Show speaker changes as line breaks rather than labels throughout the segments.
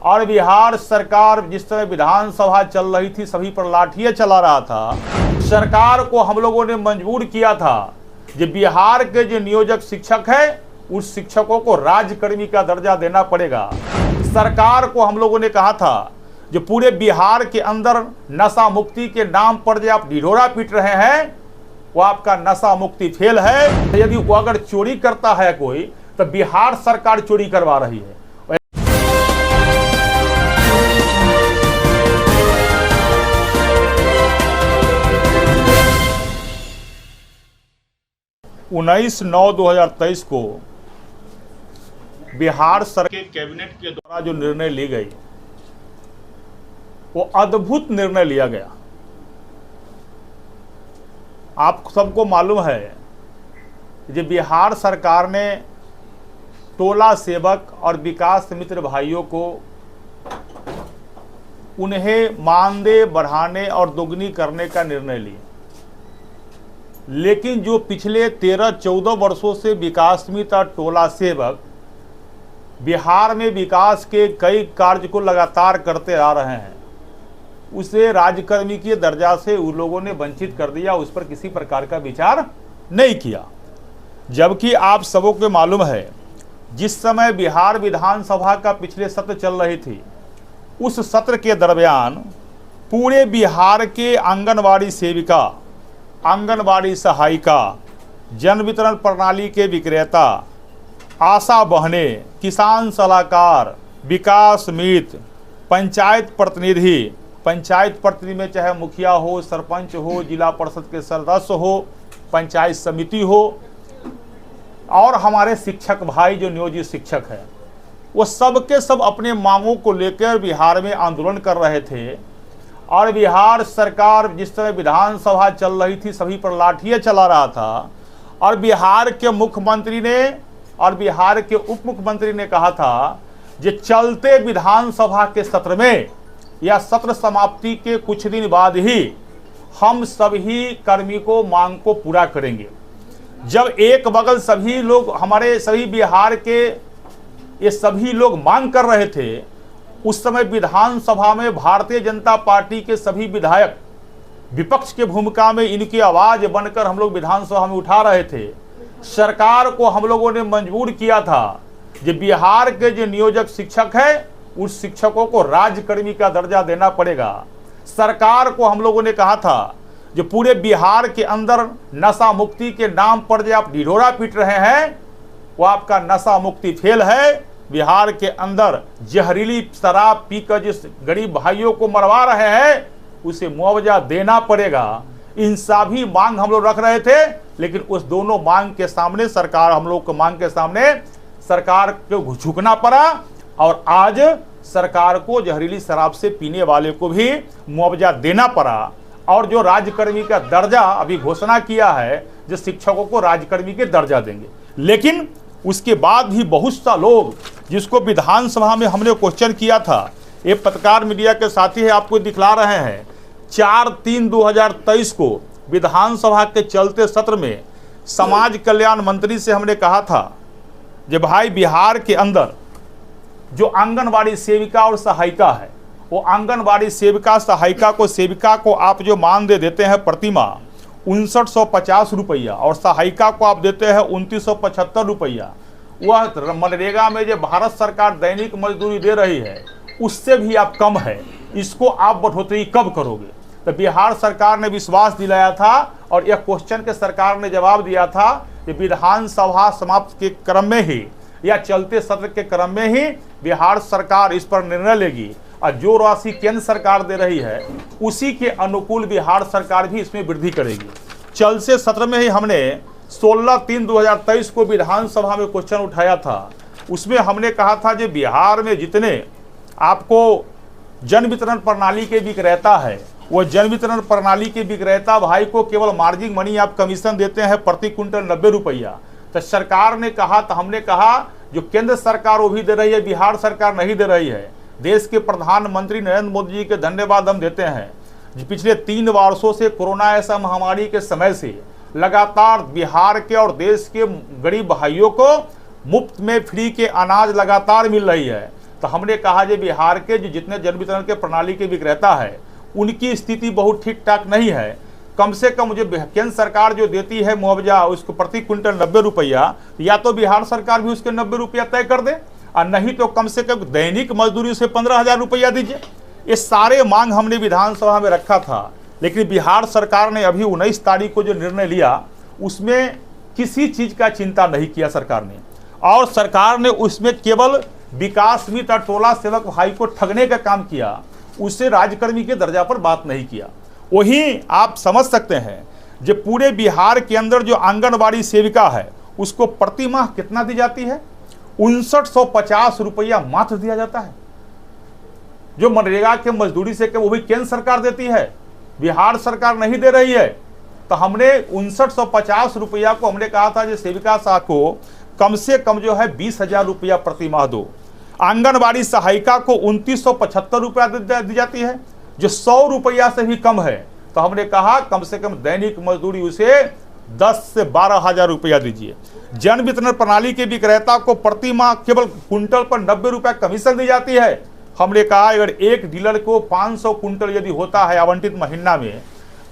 और बिहार सरकार जिस तरह विधानसभा चल रही थी, सभी पर लाठियां चला रहा था, सरकार को हम लोगों ने मजबूर किया था कि बिहार के जो नियोजक शिक्षक है उस शिक्षकों को राज्यकर्मी का दर्जा देना पड़ेगा। सरकार को हम लोगों ने कहा था जो पूरे बिहार के अंदर नशा मुक्ति के नाम पर जो आप ढिढोरा पीट रहे हैं वो आपका नशा मुक्ति फेल है। यदि वो अगर चोरी करता है कोई तो बिहार सरकार चोरी करवा रही है। 19/9/2023 को बिहार सरकार के कैबिनेट के द्वारा जो निर्णय ली गई वो अद्भुत निर्णय लिया गया। आप सबको मालूम है कि बिहार सरकार ने टोला सेवक और विकास मित्र भाइयों को उन्हें मानदेय बढ़ाने और दोगुनी करने का निर्णय लिया, लेकिन जो पिछले 13-14 वर्षों से विकास मित्र और टोला सेवक बिहार में विकास के कई कार्य को लगातार करते आ रहे हैं, उसे राज्यकर्मी के दर्जा से उन लोगों ने वंचित कर दिया, उस पर किसी प्रकार का विचार नहीं किया। जबकि आप सबों को मालूम है जिस समय बिहार विधानसभा का पिछले सत्र चल रही थी, उस सत्र के दरमियान पूरे बिहार के आंगनवाड़ी सेविका, आंगनवाड़ी सहायिका, जन वितरण प्रणाली के विक्रेता, आशा बहनें, किसान सलाहकार, विकास मित्र, पंचायत प्रतिनिधि में चाहे मुखिया हो, सरपंच हो, जिला परिषद के सदस्य हो, पंचायत समिति हो, और हमारे शिक्षक भाई जो नियोजित शिक्षक है, वो सब के सब अपने मांगों को लेकर बिहार में आंदोलन कर रहे थे। और बिहार सरकार जिस तरह विधानसभा चल रही थी, सभी पर लाठियां चला रहा था, और बिहार के मुख्यमंत्री ने और बिहार के उप मुख्यमंत्री ने कहा था कि चलते विधानसभा के सत्र में या सत्र समाप्ति के कुछ दिन बाद ही हम सभी कार्मिकों मांग को पूरा करेंगे। जब एक बगल सभी लोग, हमारे सभी बिहार के ये सभी लोग मांग कर रहे थे, उस समय विधानसभा में भारतीय जनता पार्टी के सभी विधायक विपक्ष के भूमिका में इनकी आवाज बनकर हम लोग विधानसभा में उठा रहे थे। सरकार को हम लोगों ने मजबूर किया था कि बिहार के जो नियोजक शिक्षक है उस शिक्षकों को राज्यकर्मी का दर्जा देना पड़ेगा। सरकार को हम लोगों ने कहा था जो पूरे बिहार के अंदर नशा मुक्ति के नाम पर जो आप ढिढोरा पीट रहे हैं वो आपका नशा मुक्ति फेल है। बिहार के अंदर जहरीली शराब पीकर जिस गरीब भाइयों को मरवा रहे हैं उसे मुआवजा देना पड़ेगा। इन सभी मांग हम लोग रख रहे थे, लेकिन उस दोनों मांग के सामने सरकार, हम लोग को मांग के सामने सरकार को झुकना पड़ा, और आज सरकार को जहरीली शराब से पीने वाले को भी मुआवजा देना पड़ा। और जो राज्यकर्मी का दर्जा अभी घोषणा किया है, जो शिक्षकों को राज्यकर्मी के दर्जा देंगे, लेकिन उसके बाद भी बहुत सा लोग जिसको विधानसभा में हमने क्वेश्चन किया था, ये पत्रकार मीडिया के साथी है, आपको दिखला रहे हैं, 4/3/2023 को विधानसभा के चलते सत्र में समाज कल्याण मंत्री से हमने कहा था कि भाई बिहार के अंदर जो आंगनवाड़ी सेविका और सहायिका है, वो आंगनवाड़ी सेविका को आप जो मानदेय देते हैं प्रतिमाह 5950 रुपया, और सहायिका को आप देते हैं 2975 रुपया, वह मनरेगा में जो भारत सरकार दैनिक मजदूरी दे रही है उससे भी आप कम है। इसको आप बढ़ोतरी कब करोगे? तो बिहार सरकार ने विश्वास दिलाया था, और यह क्वेश्चन के सरकार ने जवाब दिया था कि विधानसभा समाप्त के क्रम में ही या चलते सत्र के क्रम में ही बिहार सरकार इस पर निर्णय लेगी, और जो राशि केंद्र सरकार दे रही है उसी के अनुकूल बिहार सरकार भी इसमें वृद्धि करेगी। चलते सत्र में ही हमने 16/3/2023 को विधानसभा में क्वेश्चन उठाया था। उसमें हमने कहा था कि बिहार में जितने आपको जन वितरण प्रणाली के विक्रेता है, वो जन वितरण प्रणाली के विक्रेता भाई को केवल मार्जिन मनी आप कमीशन देते हैं प्रति क्विंटल 90 रुपया। तो सरकार ने कहा, तो हमने कहा जो केंद्र सरकार वो भी दे रही है, बिहार सरकार नहीं दे रही है। देश के प्रधानमंत्री नरेंद्र मोदी जी के धन्यवाद हम देते हैं, पिछले 3 वर्षों से कोरोना ऐसा महामारी के समय से लगातार बिहार के और देश के गरीब भाइयों को मुफ्त में फ्री के अनाज लगातार मिल रही है। तो हमने कहा जो बिहार के जो जितने जन वितरण के प्रणाली के विक्रेता है उनकी स्थिति बहुत ठीक ठाक नहीं है। कम से कम जो केंद्र सरकार जो देती है मुआवजा उसको प्रति क्विंटल 90 रुपया, या तो बिहार सरकार भी उसके 90 रुपया तय कर दे और नहीं तो कम से कम दैनिक मजदूरी से 15,000 रुपया दीजिए। ये सारे मांग हमने विधानसभा में रखा था, लेकिन बिहार सरकार ने अभी 19 तारीख को जो निर्णय लिया उसमें किसी चीज का चिंता नहीं किया सरकार ने, और सरकार ने उसमें केवल विकास मित्र और टोला सेवक भाई को ठगने का काम किया, उससे राजकर्मी के दर्जा पर बात नहीं किया। वहीं आप समझ सकते हैं जो पूरे बिहार के अंदर जो आंगनबाड़ी सेविका है उसको प्रति माह कितना दी जाती है, 5950 रुपया मात्र दिया जाता है। जो मनरेगा के मजदूरी से वो भी केंद्र सरकार देती है, बिहार सरकार नहीं दे रही है। तो हमने 5950 रुपया को हमने कहा था जो सेविका साहब को कम से कम जो है 20,000 रुपया प्रति माह दो। आंगनबाड़ी सहायिका को 2975 रुपया दी जाती है जो 100 रुपया से भी कम है। तो हमने कहा कम से कम दैनिक मजदूरी उसे 10 से 12,000 रुपया दीजिए। जन वितरण प्रणाली के विक्रेता को प्रति माह केवल कुंटल पर 90 रुपया कमीशन दी जाती है। हमने कहा अगर एक डीलर को 500 कुंटल यदि होता है आवंटित महीना में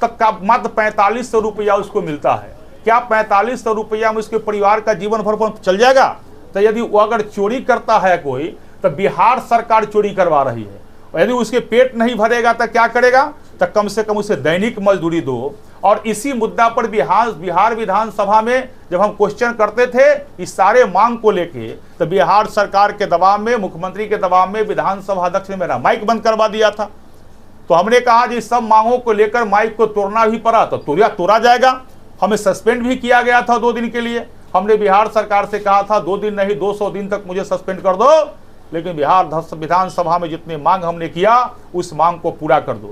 तो मात्र 4500 रुपया उसको मिलता है। क्या 4500 रुपया में उसके परिवार का जीवन भर चल जाएगा? तो यदि वो अगर चोरी करता है कोई तो बिहार सरकार चोरी करवा रही है, और यदि उसके पेट नहीं भरेगा तो क्या करेगा? तो कम से कम उसे दैनिक मजदूरी दो। और इसी मुद्दा पर बिहार विधानसभा में जब हम क्वेश्चन करते थे इस सारे मांग को लेके, तो बिहार सरकार के दबाव में, मुख्यमंत्री के दबाव में विधानसभा अध्यक्ष ने मेरा माइक बंद करवा दिया था। तो हमने कहा जी सब मांगों को लेकर माइक को तोड़ना भी पड़ा तो तोड़ा जाएगा। हमें सस्पेंड भी किया गया था 2 दिन के लिए। हमने बिहार सरकार से कहा था 2 दिन नहीं 200 दिन तक मुझे सस्पेंड कर दो, लेकिन बिहार विधानसभा में जितनी मांग हमने किया उस मांग को पूरा कर दो।